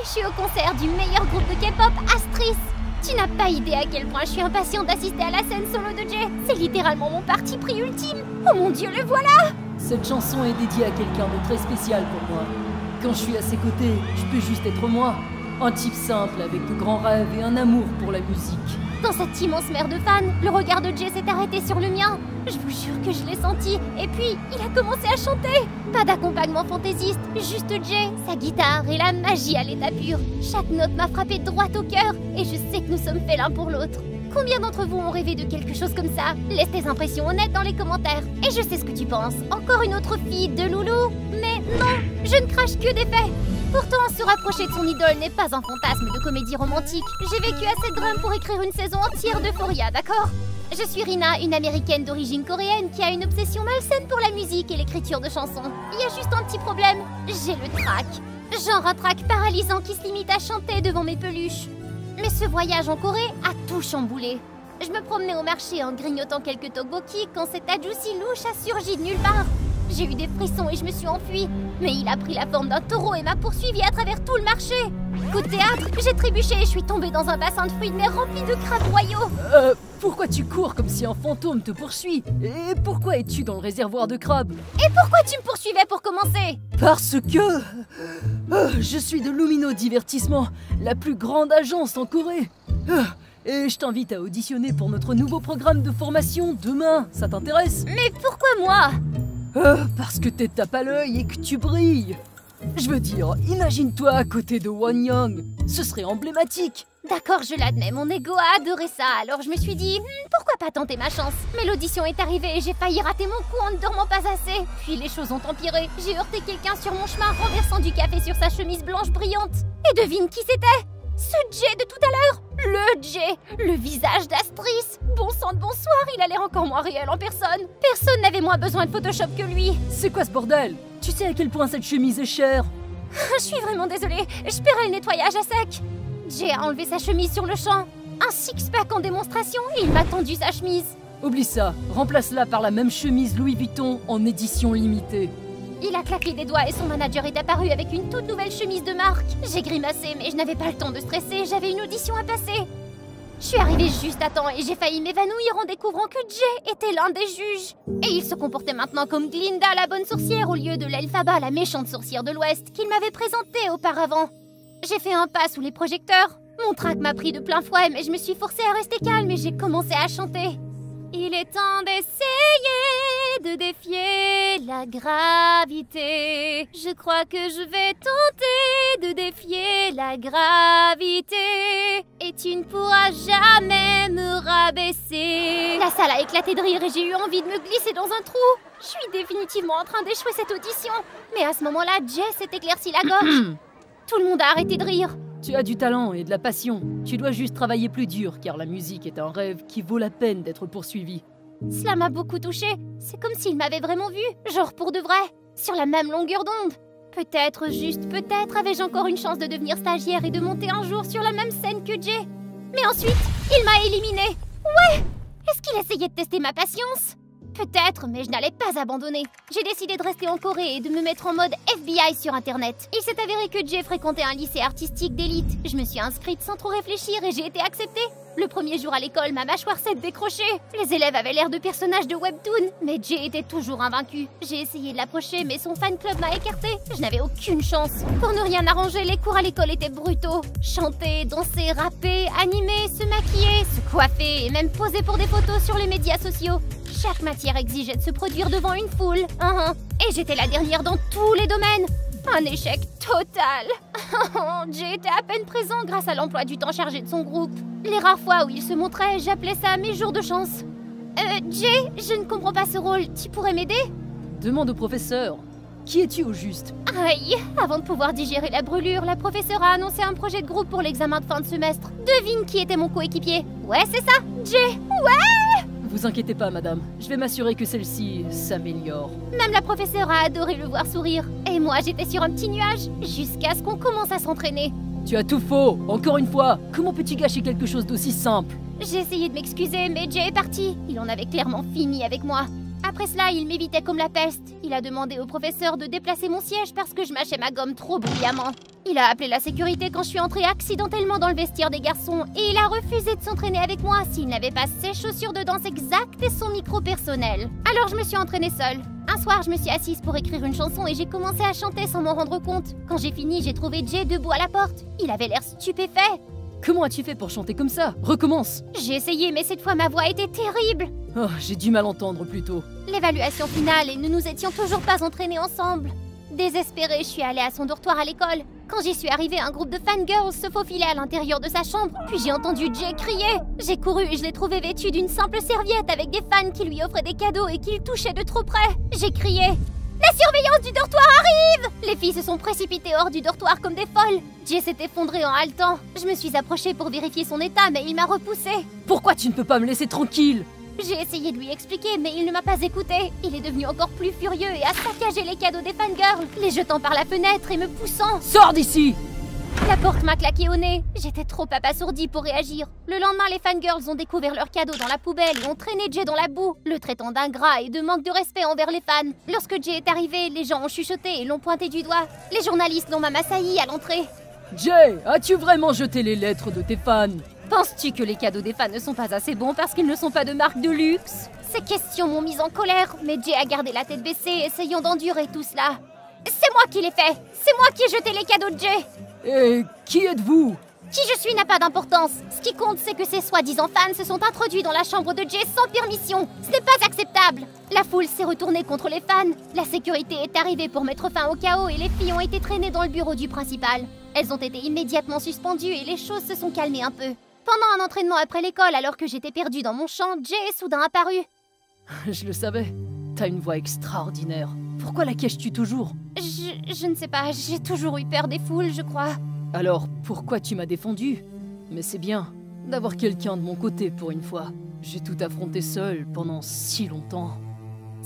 je suis au concert du meilleur groupe de K-pop, Astris. Tu n'as pas idée à quel point je suis impatiente d'assister à la scène solo de Jay. C'est littéralement mon parti pris ultime. Oh mon Dieu, le voilà! Cette chanson est dédiée à quelqu'un de très spécial pour moi. Quand je suis à ses côtés, je peux juste être moi. Un type simple avec de grands rêves et un amour pour la musique. Dans cette immense mer de fans, le regard de Jay s'est arrêté sur le mien. Je vous jure que je l'ai senti. Et puis, il a commencé à chanter. Pas d'accompagnement fantaisiste, juste Jay, sa guitare et la magie à l'état pur. Chaque note m'a frappé droit au cœur. Et je sais que nous sommes faits l'un pour l'autre. Combien d'entre vous ont rêvé de quelque chose comme ça? Laisse tes impressions honnêtes dans les commentaires. Et je sais ce que tu penses. Encore une autre fille de Loulou? Mais non, je ne crache que des faits. Pourtant, se rapprocher de son idole n'est pas un fantasme de comédie romantique. J'ai vécu assez de drames pour écrire une saison entière d'Euphoria, d'accord? Je suis Rina, une américaine d'origine coréenne qui a une obsession malsaine pour la musique et l'écriture de chansons. Il y a juste un petit problème, j'ai le trac. Genre un trac paralysant qui se limite à chanter devant mes peluches. Mais ce voyage en Corée a tout chamboulé. Je me promenais au marché en grignotant quelques tteokbokki quand cet adjouci louche a surgi de nulle part. J'ai eu des frissons et je me suis enfuie. Mais il a pris la forme d'un taureau et m'a poursuivi à travers tout le marché. Coup de théâtre, j'ai trébuché et je suis tombée dans un bassin de fruits de mer rempli de crabes royaux. Pourquoi tu cours comme si un fantôme te poursuit? Et pourquoi es-tu dans le réservoir de crabes? Et pourquoi tu me poursuivais pour commencer? Parce que... je suis de Lumino Divertissement, la plus grande agence en Corée. Et je t'invite à auditionner pour notre nouveau programme de formation demain. Ça t'intéresse? Mais pourquoi moi? Parce que t'es tape à l'œil et que tu brilles. Je veux dire, imagine-toi à côté de Won Young. Ce serait emblématique. D'accord, je l'admets, mon ego a adoré ça, alors je me suis dit, pourquoi pas tenter ma chance? Mais l'audition est arrivée et j'ai failli rater mon coup en ne dormant pas assez. Puis les choses ont empiré, j'ai heurté quelqu'un sur mon chemin renversant du café sur sa chemise blanche brillante. Et devine qui c'était? Ce Jay de tout à l'heure! Le Jay! Le visage d'Astris! Bon sang de bonsoir, il a l'air encore moins réel en personne. Personne n'avait moins besoin de Photoshop que lui. C'est quoi ce bordel? Tu sais à quel point cette chemise est chère? Je suis vraiment désolée, je paierai le nettoyage à sec. Jay a enlevé sa chemise sur le champ. Un six-pack en démonstration et il m'a tendu sa chemise. Oublie ça, remplace-la par la même chemise Louis Vuitton en édition limitée. Il a claqué des doigts et son manager est apparu avec une toute nouvelle chemise de marque. J'ai grimacé mais je n'avais pas le temps de stresser, j'avais une audition à passer. Je suis arrivée juste à temps et j'ai failli m'évanouir en découvrant que Jay était l'un des juges. Et il se comportait maintenant comme Glinda, la bonne sorcière, au lieu de l'Elphaba, la méchante sorcière de l'Ouest, qu'il m'avait présentée auparavant. J'ai fait un pas sous les projecteurs. Mon trac m'a pris de plein fouet, mais je me suis forcée à rester calme et j'ai commencé à chanter. Il est temps d'essayer de défier la gravité. Je crois que je vais tenter de défier la gravité. Et tu ne pourras jamais me rabaisser. La salle a éclaté de rire et j'ai eu envie de me glisser dans un trou. Je suis définitivement en train d'échouer cette audition. Mais à ce moment-là, Jay s'est éclairci la gorge. Tout le monde a arrêté de rire. Tu as du talent et de la passion. Tu dois juste travailler plus dur, car la musique est un rêve qui vaut la peine d'être poursuivi. Cela m'a beaucoup touchée. C'est comme s'il m'avait vraiment vue, genre pour de vrai, sur la même longueur d'onde. Peut-être, juste peut-être, avais-je encore une chance de devenir stagiaire et de monter un jour sur la même scène que Jay. Mais ensuite, il m'a éliminée. Ouais! Est-ce qu'il essayait de tester ma patience? Peut-être, mais je n'allais pas abandonner. J'ai décidé de rester en Corée et de me mettre en mode FBI sur Internet. Il s'est avéré que Jay fréquentait un lycée artistique d'élite. Je me suis inscrite sans trop réfléchir et j'ai été acceptée. Le premier jour à l'école, ma mâchoire s'est décrochée. Les élèves avaient l'air de personnages de webtoon, mais Jay était toujours invaincu. J'ai essayé de l'approcher, mais son fan club m'a écartée. Je n'avais aucune chance. Pour ne rien arranger, les cours à l'école étaient brutaux. Chanter, danser, rapper, animer, se maquiller, se coiffer et même poser pour des photos sur les médias sociaux. Chaque matière exigeait de se produire devant une foule. Et j'étais la dernière dans tous les domaines. Un échec total. Jay était à peine présent grâce à l'emploi du temps chargé de son groupe. Les rares fois où il se montrait, j'appelais ça mes jours de chance. Jay, je ne comprends pas ce rôle. Tu pourrais m'aider? Demande au professeur. Qui es-tu au juste? Aïe, avant de pouvoir digérer la brûlure, la professeure a annoncé un projet de groupe pour l'examen de fin de semestre. Devine qui était mon coéquipier? Ouais, c'est ça, Jay. Ouais! Vous inquiétez pas, madame. Je vais m'assurer que celle-ci s'améliore. Même la professeure a adoré le voir sourire. Et moi, j'étais sur un petit nuage, jusqu'à ce qu'on commence à s'entraîner. Tu as tout faux, encore une fois. Comment peux-tu gâcher quelque chose d'aussi simple? J'ai essayé de m'excuser, mais Jay est parti. Il en avait clairement fini avec moi. Après cela, il m'évitait comme la peste. Il a demandé au professeur de déplacer mon siège parce que je mâchais ma gomme trop bruyamment. Il a appelé la sécurité quand je suis entrée accidentellement dans le vestiaire des garçons et il a refusé de s'entraîner avec moi s'il n'avait pas ses chaussures de danse exactes et son micro personnel. Alors je me suis entraînée seule. Un soir, je me suis assise pour écrire une chanson et j'ai commencé à chanter sans m'en rendre compte. Quand j'ai fini, j'ai trouvé Jay debout à la porte. Il avait l'air stupéfait. Comment as-tu fait pour chanter comme ça? Recommence! J'ai essayé, mais cette fois ma voix était terrible. Oh, j'ai dû mal entendre plutôt. L'évaluation finale et nous nous étions toujours pas entraînés ensemble. Désespérée, je suis allée à son dortoir à l'école. Quand j'y suis arrivée, un groupe de fangirls se faufilait à l'intérieur de sa chambre. Puis j'ai entendu Jay crier. J'ai couru et je l'ai trouvé vêtu d'une simple serviette avec des fans qui lui offraient des cadeaux et qui le touchaient de trop près. J'ai crié: la surveillance du dortoir arrive! Les filles se sont précipitées hors du dortoir comme des folles. Jay s'est effondré en haletant. Je me suis approchée pour vérifier son état, mais il m'a repoussée. Pourquoi tu ne peux pas me laisser tranquille? J'ai essayé de lui expliquer, mais il ne m'a pas écouté. Il est devenu encore plus furieux et a saccagé les cadeaux des fangirls, les jetant par la fenêtre et me poussant. Sors d'ici! La porte m'a claqué au nez. J'étais trop abasourdie pour réagir. Le lendemain, les fangirls ont découvert leurs cadeaux dans la poubelle et ont traîné Jay dans la boue, le traitant d'ingrat et de manque de respect envers les fans. Lorsque Jay est arrivé, les gens ont chuchoté et l'ont pointé du doigt. Les journalistes l'ont même assailli à l'entrée. Jay, as-tu vraiment jeté les lettres de tes fans? Penses-tu que les cadeaux des fans ne sont pas assez bons parce qu'ils ne sont pas de marque de luxe? Ces questions m'ont mise en colère, mais Jay a gardé la tête baissée, essayant d'endurer tout cela. C'est moi qui l'ai fait! C'est moi qui ai jeté les cadeaux de Jay! Et qui êtes-vous? Qui je suis n'a pas d'importance. Ce qui compte, c'est que ces soi-disant fans se sont introduits dans la chambre de Jay sans permission. Ce n'est pas acceptable. La foule s'est retournée contre les fans. La sécurité est arrivée pour mettre fin au chaos et les filles ont été traînées dans le bureau du principal. Elles ont été immédiatement suspendues et les choses se sont calmées un peu. Pendant un entraînement après l'école, alors que j'étais perdue dans mon champ, Jay est soudain apparu. Je le savais. T'as une voix extraordinaire. Pourquoi la caches-tu toujours? Je ne sais pas, j'ai toujours eu peur des foules, je crois. Alors, pourquoi tu m'as défendu? Mais c'est bien d'avoir quelqu'un de mon côté pour une fois. J'ai tout affronté seul pendant si longtemps.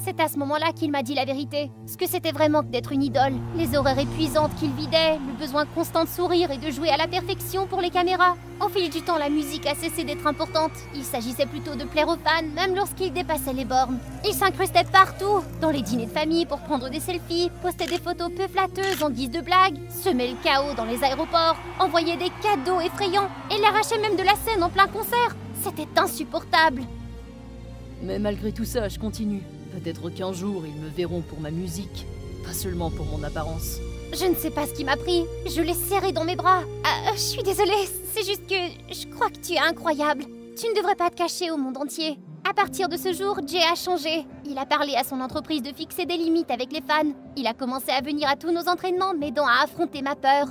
C'est à ce moment-là qu'il m'a dit la vérité. Ce que c'était vraiment que d'être une idole. Les horaires épuisantes qu'il vidait, le besoin constant de sourire et de jouer à la perfection pour les caméras. Au fil du temps, la musique a cessé d'être importante. Il s'agissait plutôt de plaire aux fans, même lorsqu'il dépassait les bornes. Il s'incrustait partout, dans les dîners de famille pour prendre des selfies, poster des photos peu flatteuses en guise de blague, semer le chaos dans les aéroports, envoyer des cadeaux effrayants et l'arracher même de la scène en plein concert. C'était insupportable. Mais malgré tout ça, je continue. Peut-être qu'un jour, ils me verront pour ma musique, pas seulement pour mon apparence. Je ne sais pas ce qui m'a pris. Je l'ai serré dans mes bras. Je suis désolée, c'est juste que je crois que tu es incroyable. Tu ne devrais pas te cacher au monde entier. À partir de ce jour, Jay a changé. Il a parlé à son entreprise de fixer des limites avec les fans. Il a commencé à venir à tous nos entraînements, m'aidant à affronter ma peur.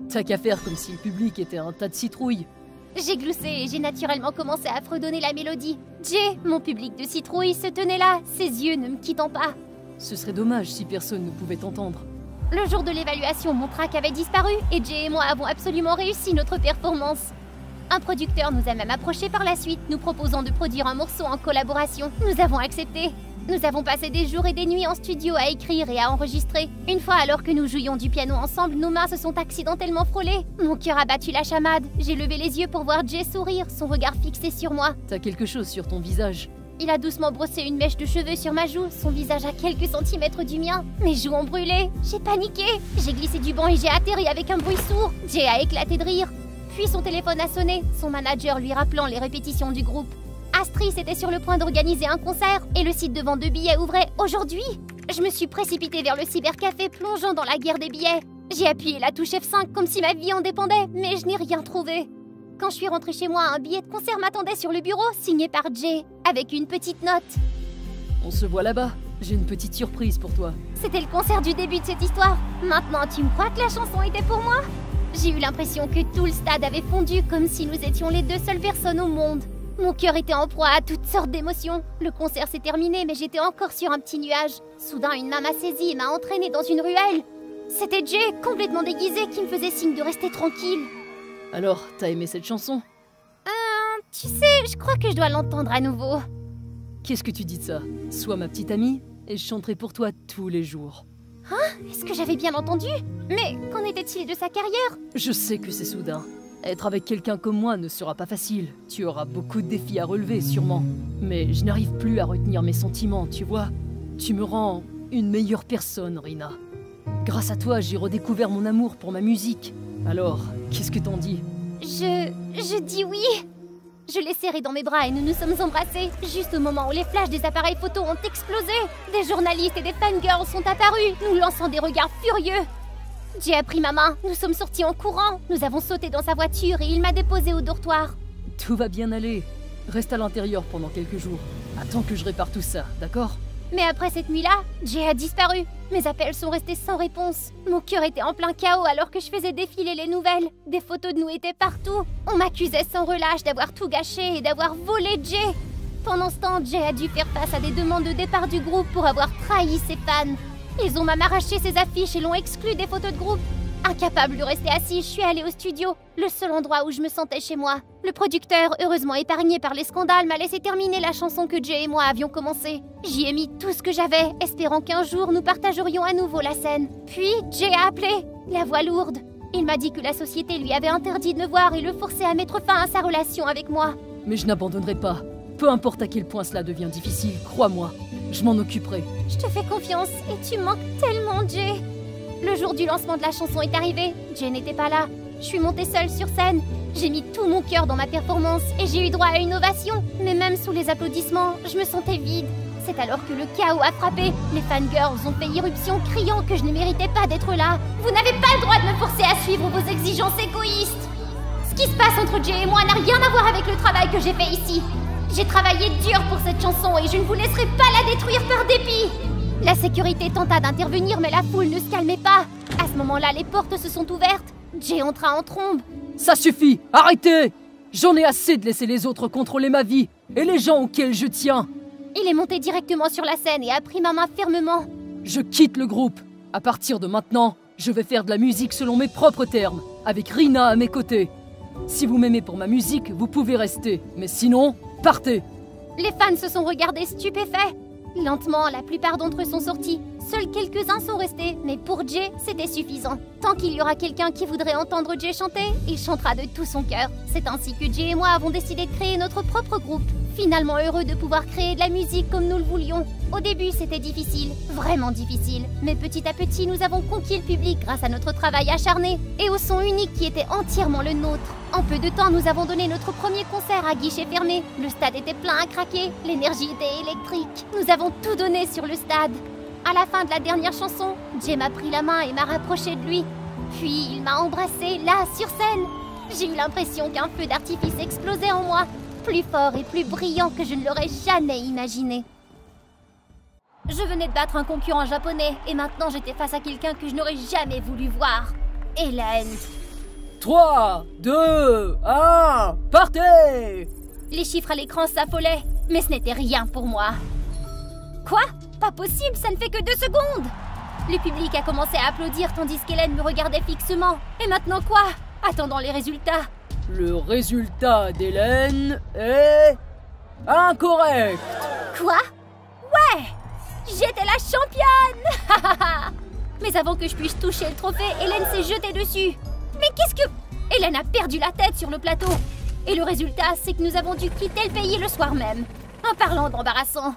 T'as qu'à faire comme si le public était un tas de citrouilles. J'ai gloussé et j'ai naturellement commencé à fredonner la mélodie. Jay, mon public de citrouilles, se tenait là, ses yeux ne me quittant pas. Ce serait dommage si personne ne pouvait t'entendre. Le jour de l'évaluation, mon track avait disparu et Jay et moi avons absolument réussi notre performance. Un producteur nous a même approchés par la suite, nous proposant de produire un morceau en collaboration. Nous avons accepté. Nous avons passé des jours et des nuits en studio à écrire et à enregistrer. Une fois, alors que nous jouions du piano ensemble, nos mains se sont accidentellement frôlées. Mon cœur a battu la chamade. J'ai levé les yeux pour voir Jay sourire, son regard fixé sur moi. T'as quelque chose sur ton visage. Il a doucement brossé une mèche de cheveux sur ma joue, son visage à quelques centimètres du mien. Mes joues ont brûlé. J'ai paniqué. J'ai glissé du banc et j'ai atterri avec un bruit sourd. Jay a éclaté de rire. Puis son téléphone a sonné, son manager lui rappelant les répétitions du groupe. Astris était sur le point d'organiser un concert et le site de vente de billets ouvrait aujourd'hui. Je me suis précipitée vers le cybercafé plongeant dans la guerre des billets. J'ai appuyé la touche F5 comme si ma vie en dépendait, mais je n'ai rien trouvé. Quand je suis rentrée chez moi, un billet de concert m'attendait sur le bureau, signé par Jay, avec une petite note. On se voit là-bas. J'ai une petite surprise pour toi. C'était le concert du début de cette histoire. Maintenant, tu me crois que la chanson était pour moi? J'ai eu l'impression que tout le stade avait fondu, comme si nous étions les deux seules personnes au monde. Mon cœur était en proie à toutes sortes d'émotions. Le concert s'est terminé, mais j'étais encore sur un petit nuage. Soudain, une main m'a saisie et m'a entraînée dans une ruelle. C'était Jay, complètement déguisé, qui me faisait signe de rester tranquille. Alors, t'as aimé cette chanson? Tu sais, je crois que je dois l'entendre à nouveau. Qu'est-ce que tu dis de ça? Sois ma petite amie, et je chanterai pour toi tous les jours. Est-ce que j'avais bien entendu? Mais qu'en était-il de sa carrière? Je sais que c'est soudain. Être avec quelqu'un comme moi ne sera pas facile. Tu auras beaucoup de défis à relever, sûrement. Mais je n'arrive plus à retenir mes sentiments, tu vois. Tu me rends une meilleure personne, Rina. Grâce à toi, j'ai redécouvert mon amour pour ma musique. Alors, qu'est-ce que t'en dis? Je dis oui. Je l'ai serré dans mes bras et nous nous sommes embrassés, juste au moment où les flashs des appareils photo ont explosé. Des journalistes et des fangirls sont apparus, nous lançant des regards furieux. Jay a pris ma main, nous sommes sortis en courant, nous avons sauté dans sa voiture et il m'a déposé au dortoir. Tout va bien aller. Reste à l'intérieur pendant quelques jours. Attends que je répare tout ça, d'accord? Mais après cette nuit-là, Jay a disparu. Mes appels sont restés sans réponse. Mon cœur était en plein chaos alors que je faisais défiler les nouvelles. Des photos de nous étaient partout. On m'accusait sans relâche d'avoir tout gâché et d'avoir volé Jay. Pendant ce temps, Jay a dû faire face à des demandes de départ du groupe pour avoir trahi ses fans. Ils ont même arraché ses affiches et l'ont exclu des photos de groupe. Incapable de rester assis, je suis allée au studio, le seul endroit où je me sentais chez moi. Le producteur, heureusement épargné par les scandales, m'a laissé terminer la chanson que Jay et moi avions commencée. J'y ai mis tout ce que j'avais, espérant qu'un jour nous partagerions à nouveau la scène. Puis Jay a appelé, la voix lourde. Il m'a dit que la société lui avait interdit de me voir et le forçait à mettre fin à sa relation avec moi. Mais je n'abandonnerai pas. Peu importe à quel point cela devient difficile, crois-moi. Je m'en occuperai. Je te fais confiance et tu manques tellement, Jay. Le jour du lancement de la chanson est arrivé, Jay n'était pas là. Je suis montée seule sur scène. J'ai mis tout mon cœur dans ma performance et j'ai eu droit à une ovation. Mais même sous les applaudissements, je me sentais vide. C'est alors que le chaos a frappé. Les fangirls ont fait irruption criant que je ne méritais pas d'être là. Vous n'avez pas le droit de me forcer à suivre vos exigences égoïstes. Ce qui se passe entre Jay et moi n'a rien à voir avec le travail que j'ai fait ici. J'ai travaillé dur pour cette chanson et je ne vous laisserai pas la détruire par dépit. La sécurité tenta d'intervenir, mais la foule ne se calmait pas. À ce moment-là, les portes se sont ouvertes. Jay entra en trombe. Ça suffit! Arrêtez! J'en ai assez de laisser les autres contrôler ma vie et les gens auxquels je tiens. Il est monté directement sur la scène et a pris ma main fermement. Je quitte le groupe. À partir de maintenant, je vais faire de la musique selon mes propres termes, avec Rina à mes côtés. Si vous m'aimez pour ma musique, vous pouvez rester. Mais sinon, partez! Les fans se sont regardés stupéfaits. Lentement, la plupart d'entre eux sont sortis. Seuls quelques-uns sont restés, mais pour Jay, c'était suffisant. Tant qu'il y aura quelqu'un qui voudrait entendre Jay chanter, il chantera de tout son cœur. C'est ainsi que Jay et moi avons décidé de créer notre propre groupe. Finalement heureux de pouvoir créer de la musique comme nous le voulions. Au début, c'était difficile, vraiment difficile. Mais petit à petit, nous avons conquis le public grâce à notre travail acharné et au son unique qui était entièrement le nôtre. En peu de temps, nous avons donné notre premier concert à guichet fermé. Le stade était plein à craquer, l'énergie était électrique. Nous avons tout donné sur le stade. À la fin de la dernière chanson, Jay m'a pris la main et m'a rapproché de lui. Puis il m'a embrassée là, sur scène. J'ai eu l'impression qu'un feu d'artifice explosait en moi, plus fort et plus brillant que je ne l'aurais jamais imaginé. Je venais de battre un concurrent japonais et maintenant j'étais face à quelqu'un que je n'aurais jamais voulu voir. Hélène. 3, 2, 1, partez! Les chiffres à l'écran s'affolaient, mais ce n'était rien pour moi. Quoi? Pas possible, ça ne fait que 2 secondes! Le public a commencé à applaudir tandis qu'Hélène me regardait fixement. Et maintenant quoi? Attendant les résultats. Le résultat d'Hélène est... incorrect! Quoi? Ouais! J'étais la championne! Mais avant que je puisse toucher le trophée, Hélène s'est jetée dessus. Mais qu'est-ce que... Hélène a perdu la tête sur le plateau. Et le résultat, c'est que nous avons dû quitter le pays le soir même. En parlant d'embarrassant.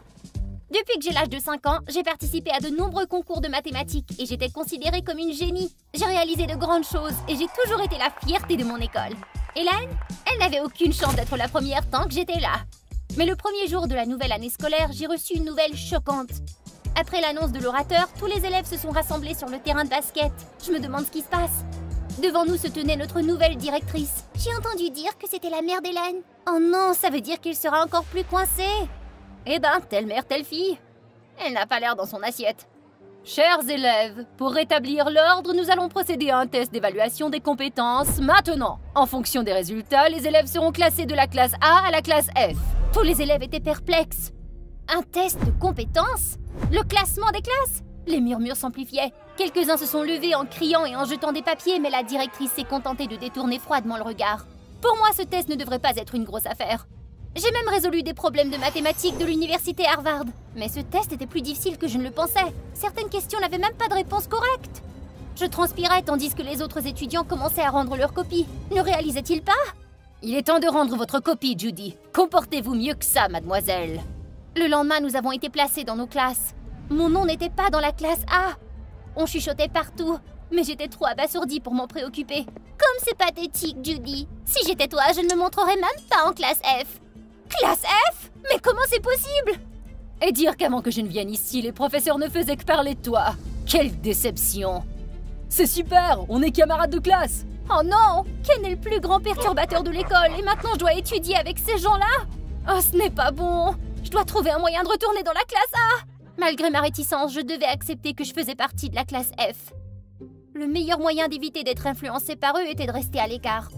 Depuis que j'ai l'âge de 5 ans, j'ai participé à de nombreux concours de mathématiques et j'étais considérée comme une génie. J'ai réalisé de grandes choses et j'ai toujours été la fierté de mon école. Hélène, elle n'avait aucune chance d'être la première tant que j'étais là. Mais le premier jour de la nouvelle année scolaire, j'ai reçu une nouvelle choquante. Après l'annonce de l'orateur, tous les élèves se sont rassemblés sur le terrain de basket. Je me demande ce qui se passe. Devant nous se tenait notre nouvelle directrice. J'ai entendu dire que c'était la mère d'Hélène. Oh non, ça veut dire qu'il sera encore plus coincé. Eh ben, telle mère, telle fille. Elle n'a pas l'air dans son assiette. Chers élèves, pour rétablir l'ordre, nous allons procéder à un test d'évaluation des compétences maintenant. En fonction des résultats, les élèves seront classés de la classe A à la classe F. Tous les élèves étaient perplexes. Un test de compétences? Le classement des classes? Les murmures s'amplifiaient. Quelques-uns se sont levés en criant et en jetant des papiers, mais la directrice s'est contentée de détourner froidement le regard. Pour moi, ce test ne devrait pas être une grosse affaire. J'ai même résolu des problèmes de mathématiques de l'université Harvard. Mais ce test était plus difficile que je ne le pensais. Certaines questions n'avaient même pas de réponse correcte. Je transpirais tandis que les autres étudiants commençaient à rendre leur copie. Ne réalisaient-ils pas? Il est temps de rendre votre copie, Judy. Comportez-vous mieux que ça, mademoiselle. Le lendemain, nous avons été placés dans nos classes. Mon nom n'était pas dans la classe A. On chuchotait partout, mais j'étais trop abasourdie pour m'en préoccuper. Comme c'est pathétique, Judy. Si j'étais toi, je ne me montrerais même pas en classe F. Classe F? Mais comment c'est possible? Et dire qu'avant que je ne vienne ici, les professeurs ne faisaient que parler de toi. Quelle déception! C'est super, on est camarades de classe! Oh non! Ken est le plus grand perturbateur de l'école et maintenant je dois étudier avec ces gens-là? Oh, ce n'est pas bon! Je dois trouver un moyen de retourner dans la classe A! Malgré ma réticence, je devais accepter que je faisais partie de la classe F. Le meilleur moyen d'éviter d'être influencé par eux était de rester à l'écart.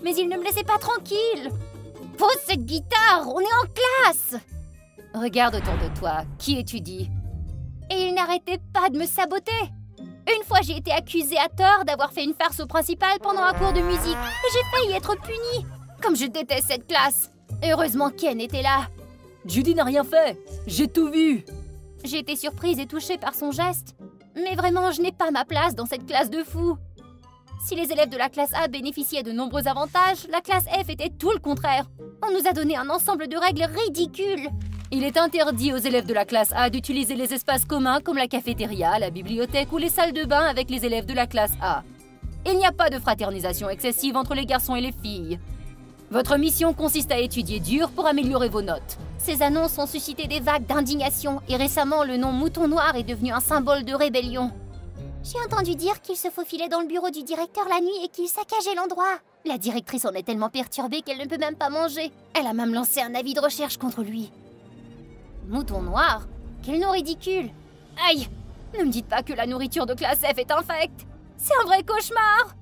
Mais ils ne me laissaient pas tranquille! Pose cette guitare, on est en classe! Regarde autour de toi, qui étudie? Et ils n'arrêtaient pas de me saboter! Une fois, j'ai été accusée à tort d'avoir fait une farce au principal pendant un cours de musique et j'ai failli être punie. Comme je déteste cette classe. Heureusement, Ken était là. Judy n'a rien fait. J'ai tout vu. J'ai été surprise et touchée par son geste. Mais vraiment, je n'ai pas ma place dans cette classe de fous. Si les élèves de la classe A bénéficiaient de nombreux avantages, la classe F était tout le contraire. On nous a donné un ensemble de règles ridicules. Il est interdit aux élèves de la classe A d'utiliser les espaces communs comme la cafétéria, la bibliothèque ou les salles de bain avec les élèves de la classe A. Il n'y a pas de fraternisation excessive entre les garçons et les filles. Votre mission consiste à étudier dur pour améliorer vos notes. Ces annonces ont suscité des vagues d'indignation et récemment, le nom Mouton Noir est devenu un symbole de rébellion. J'ai entendu dire qu'il se faufilait dans le bureau du directeur la nuit et qu'il saccageait l'endroit. La directrice en est tellement perturbée qu'elle ne peut même pas manger. Elle a même lancé un avis de recherche contre lui. Mouton Noir? Quel nom ridicule! Aïe! Ne me dites pas que la nourriture de classe F est infecte! C'est un vrai cauchemar!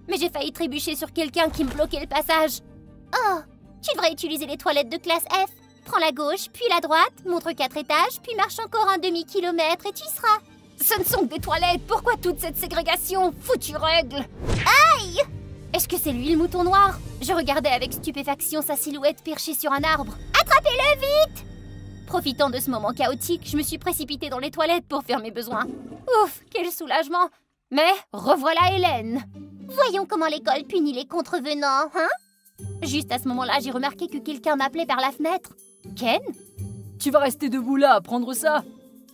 Mais j'ai failli trébucher sur quelqu'un qui me bloquait le passage. Oh! Tu devrais utiliser les toilettes de classe F. Prends la gauche, puis la droite, montre 4 étages, puis marche encore un demi-kilomètre et tu y seras. Ce ne sont que des toilettes! Pourquoi toute cette ségrégation? Foutue règle! Aïe! Est-ce que c'est lui le Mouton Noir? Je regardais avec stupéfaction sa silhouette perchée sur un arbre. Attrapez-le vite! Profitant de ce moment chaotique, je me suis précipitée dans les toilettes pour faire mes besoins. Ouf, quel soulagement! Mais revoilà Hélène! Voyons comment l'école punit les contrevenants, hein? Juste à ce moment-là, j'ai remarqué que quelqu'un m'appelait par la fenêtre. Ken? Tu vas rester debout là à prendre ça?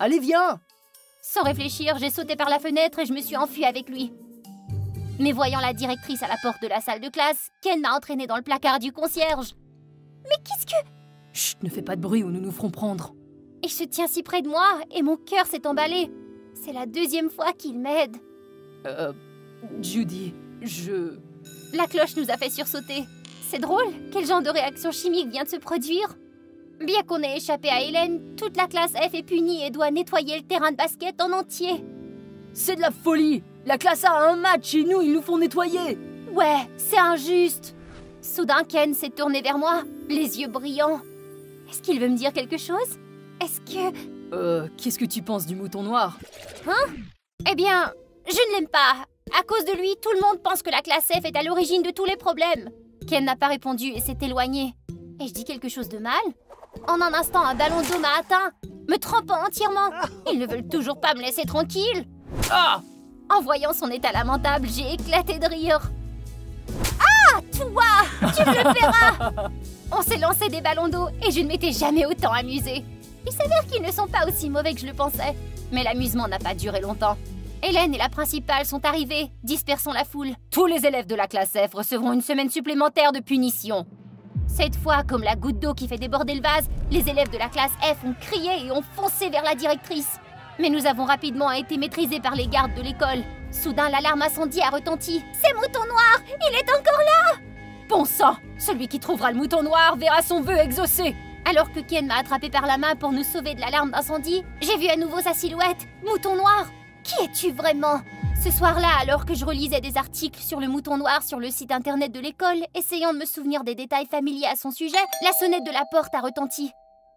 Allez, viens! Sans réfléchir, j'ai sauté par la fenêtre et je me suis enfuie avec lui. Mais voyant la directrice à la porte de la salle de classe, Ken m'a entraînée dans le placard du concierge. Mais qu'est-ce que... Chut, ne fais pas de bruit ou nous nous ferons prendre. Il se tient si près de moi et mon cœur s'est emballé. C'est la 2e fois qu'il m'aide. Judy, La cloche nous a fait sursauter. C'est drôle, quel genre de réaction chimique vient de se produire? Bien qu'on ait échappé à Hélène, toute la classe F est punie et doit nettoyer le terrain de basket en entier. C'est de la folie! La classe A a un match et nous, ils nous font nettoyer! Ouais, c'est injuste! Soudain, Ken s'est tourné vers moi, les yeux brillants. Est-ce qu'il veut me dire quelque chose? Est-ce que... Qu'est-ce que tu penses du Mouton Noir? Hein? Eh bien, je ne l'aime pas. À cause de lui, tout le monde pense que la classe F est à l'origine de tous les problèmes. Ken n'a pas répondu et s'est éloigné. Ai-je dit quelque chose de mal? En un instant, un ballon d'eau m'a atteint, me trempant entièrement. Ils ne veulent toujours pas me laisser tranquille. Ah! En voyant son état lamentable, j'ai éclaté de rire. Ah, toi! Tu me le feras! On s'est lancé des ballons d'eau et je ne m'étais jamais autant amusée. Il s'avère qu'ils ne sont pas aussi mauvais que je le pensais. Mais l'amusement n'a pas duré longtemps. Hélène et la principale sont arrivées, dispersant la foule. Tous les élèves de la classe F recevront une semaine supplémentaire de punition. Cette fois, comme la goutte d'eau qui fait déborder le vase, les élèves de la classe F ont crié et ont foncé vers la directrice. Mais nous avons rapidement été maîtrisés par les gardes de l'école. Soudain, l'alarme incendie a retenti. C'est Mouton Noir! Il est encore là! Bon sang! Celui qui trouvera le Mouton Noir verra son vœu exaucé! Alors que Ken m'a attrapé par la main pour nous sauver de l'alarme d'incendie, j'ai vu à nouveau sa silhouette. Mouton Noir! Qui es-tu vraiment? Ce soir-là, alors que je relisais des articles sur le Mouton Noir sur le site internet de l'école, essayant de me souvenir des détails familiers à son sujet, la sonnette de la porte a retenti.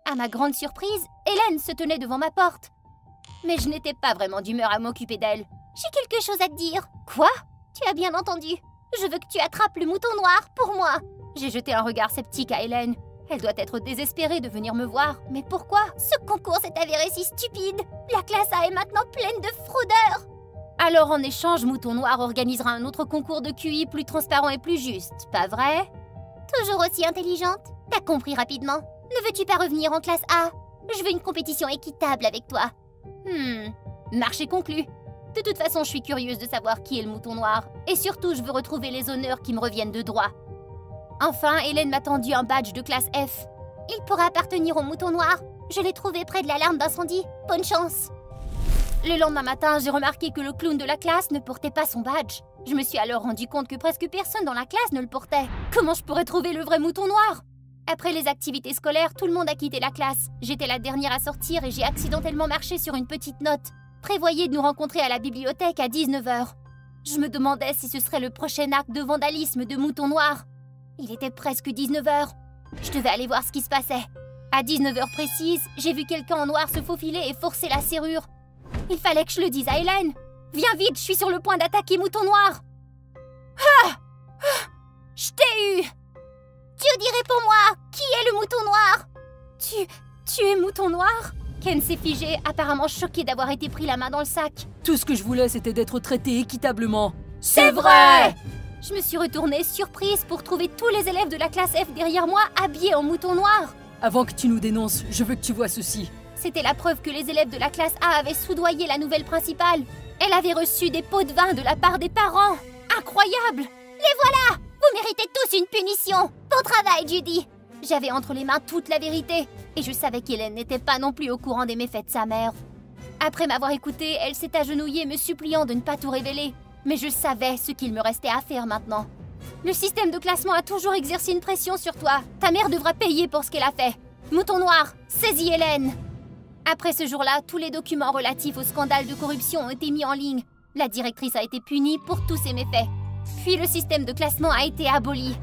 À ma grande surprise, Hélène se tenait devant ma porte. Mais je n'étais pas vraiment d'humeur à m'occuper d'elle. J'ai quelque chose à te dire. Quoi? Tu as bien entendu. Je veux que tu attrapes le Mouton Noir pour moi. J'ai jeté un regard sceptique à Hélène. Elle doit être désespérée de venir me voir. Mais pourquoi? Ce concours s'est avéré si stupide. La classe A est maintenant pleine de fraudeurs. Alors en échange, Mouton Noir organisera un autre concours de QI plus transparent et plus juste, pas vrai? Toujours aussi intelligente? T'as compris rapidement. Ne veux-tu pas revenir en classe A? Je veux une compétition équitable avec toi. Marché conclu. De toute façon, je suis curieuse de savoir qui est le mouton noir. Et surtout, je veux retrouver les honneurs qui me reviennent de droit. Enfin, Hélène m'a tendu un badge de classe F. Il pourra appartenir au mouton noir. Je l'ai trouvé près de l'alarme d'incendie. Bonne chance. Le lendemain matin, j'ai remarqué que le clown de la classe ne portait pas son badge. Je me suis alors rendu compte que presque personne dans la classe ne le portait. Comment je pourrais trouver le vrai mouton noir? Après les activités scolaires, tout le monde a quitté la classe. J'étais la dernière à sortir et j'ai accidentellement marché sur une petite note. Prévoyez de nous rencontrer à la bibliothèque à 19 h. Je me demandais si ce serait le prochain acte de vandalisme de mouton noir. Il était presque 19 h. Je devais aller voir ce qui se passait. À 19 h précises, j'ai vu quelqu'un en noir se faufiler et forcer la serrure. Il fallait que je le dise à Hélène. Viens vite, je suis sur le point d'attaquer mouton noir. Ah! Je t'ai eu! Judy, réponds-moi! Qui est le mouton noir? Tu es mouton noir? Ken s'est figé, apparemment choqué d'avoir été pris la main dans le sac. Tout ce que je voulais, c'était d'être traité équitablement. C'est vrai! Je me suis retournée, surprise, pour trouver tous les élèves de la classe F derrière moi, habillés en mouton noir. Avant que tu nous dénonces, je veux que tu vois ceci. C'était la preuve que les élèves de la classe A avaient soudoyé la nouvelle principale. Elle avait reçu des pots de vin de la part des parents. Incroyable! Les voilà! Vous méritez tous une punition! Bon travail, Judy! J'avais entre les mains toute la vérité, et je savais qu'Hélène n'était pas non plus au courant des méfaits de sa mère. Après m'avoir écoutée, elle s'est agenouillée me suppliant de ne pas tout révéler. Mais je savais ce qu'il me restait à faire maintenant. Le système de classement a toujours exercé une pression sur toi. Ta mère devra payer pour ce qu'elle a fait. Mouton noir, saisis Hélène! Après ce jour-là, tous les documents relatifs au scandale de corruption ont été mis en ligne. La directrice a été punie pour tous ses méfaits. Puis le système de classement a été aboli.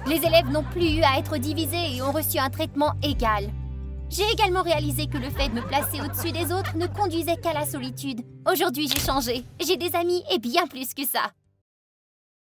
Les élèves n'ont plus eu à être divisés et ont reçu un traitement égal. J'ai également réalisé que le fait de me placer au-dessus des autres ne conduisait qu'à la solitude. Aujourd'hui, j'ai changé. J'ai des amis et bien plus que ça.